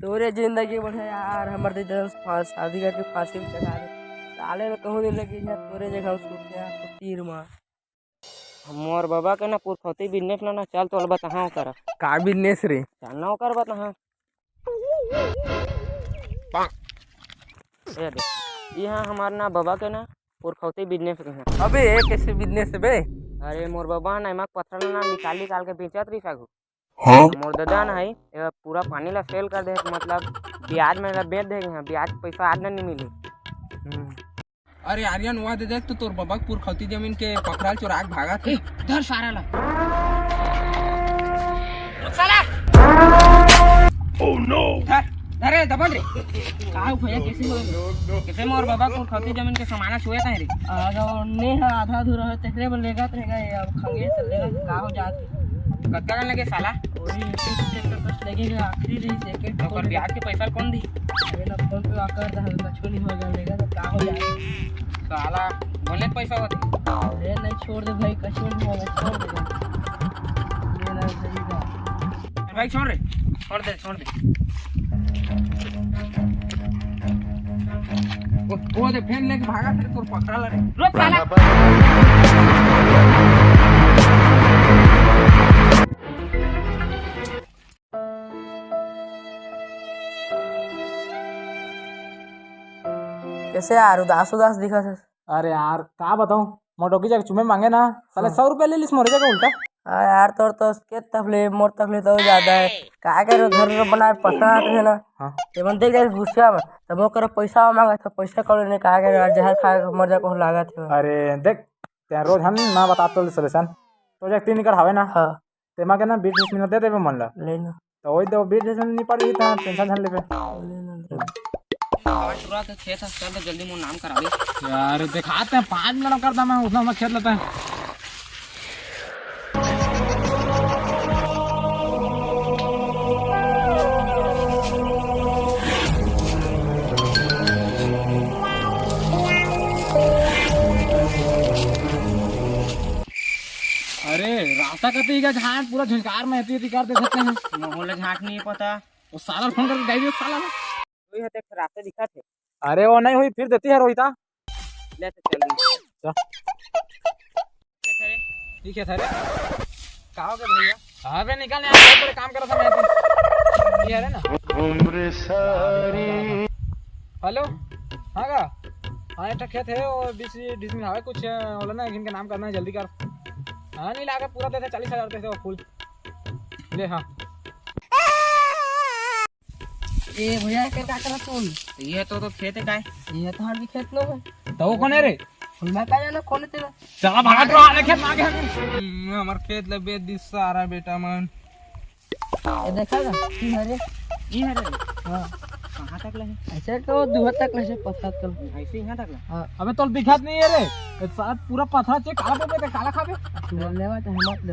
तोरे जिंदगी बढ़े यार, हमर दीदी शादी करके फांसी में चढ़ा दे साले में कहूँ नहीं लगी यार, तोरे जगह सूत यार तो तीर मार। मोर बाबा के ना पुरखौती बिजनेस ना चल तो बताहा कर का बिजनेस रे? चल ना कर बताहा ये देख यहाँ हमार ना बाबा के ना पुरखौती बिजनेस के हैं। अबे कैसे बिजनेस बे? अरे मोर बाबा नमक पत्थर ना निकाल निकाल के बेचत रही सागु। हाँ? मोर दादा ना है पूरा पानी ला सेल कर दे, मतलब ब्याज में ला बेच देंगे, ब्याज पैसा आज नहीं मिली। अरे आर्यन वहाँ दे देख तो तोर बाबा पुरखौती जमीन के पकड़ाल चोरा के भागा थे। धर सारा ला साला। Oh no. अरे दबल रे का भैया कैसे मोर बाबा पुरखौती जमीन के समाना छुए थे रे? आधा ने आधा अधूरा है तेरे में लेगा रहेगा, अब खंगे चलेगा का हो जात कत्ता कर लगे साला? ओरी बस लगेगा आखिरी रही सेकंड और ब्याज के पैसा कौन दी? अरे ना फोन पे आकर दहल कछो नहीं होगा लेगा तो का हो जाए साला बोले पैसा होते। अरे नहीं छोड़ दे भाई, कछो नहीं होगा, छोड़ दे मेरा सही भाई छोड़ दे वो दे फैन लेके भागा तेरे तोर पकड़ा ला रे। रुक साला। कैसे यार उदास उदास दिखा था? अरे यार का बताऊं, मोटोकी जाके चुमे मांगे ना साले 100 रुपया ले लिस मोरे जगह उल्टा। हाँ यार तोर तो के तकलीफ मोर तकलीफ तो ज्यादा है, का करे घर में बनाए पटना है ना। हाँ ते मन देख जाए गुस्सा में तब वो कर पैसा मांगा था, पैसा कौन ने का करे यार, जहर खा के मर जा को लागत है। अरे देख ते रोज हम ना बता तो सोल्यूशन तो जब 3 निकल हवे ना हाँ ते मा के ना 20 मिनट दे देबे मन ला लेना तो ओई दो 20 मिनट नहीं पड़ी था टेंशन धन लेबे। पूरा के खेत है, चल जल्दी मोर नाम करा दे यार दिखाते हैं 5 मिनट में करता मैं उतना खेत लेता है। अरे रास्ता कती का झाट पूरा झंकार में एती कर दे सकते हैं। मोहल्ला झाट नहीं पता वो साला फोन करके गाई दे साला। वही हते रास्ते दिखा थे। अरे वो नहीं हुई फिर देती है रोहिता। ले तो चल ठीक है थारे का हो गया भैया? अबे निकल यार, बहुत बड़े काम कर रहा था मैं तो ये है ना उम्र सारी। हेलो हाँ का हाँ एक खेत है और 20 में हवे कुछ बोला ना इनका नाम करना है जल्दी कर। हाँ नहीं लागा पूरा देते 40,000 देते वो फूल ले। हाँ ए भैया के का करत तुम? ये तो खेत है काय? ये तो हर भी खेत लो है तो वो कौन है रे? मैं का जाना कौन तेरा? चला भागा तो आने खेत मांगे हम हमार खेत ले बेच दी सारा बेटा मन। ये देखा ना की हरे ये है रे। हां कहां तक लगे? ऐसे तो दूर तक ले पत्ता तक ऐसे यहां तक लगे। हां अबे तो दिखात नहीं है रे साथ पूरा पथरा चेक काला पे काला खाबे लेवा तो हम मत ले।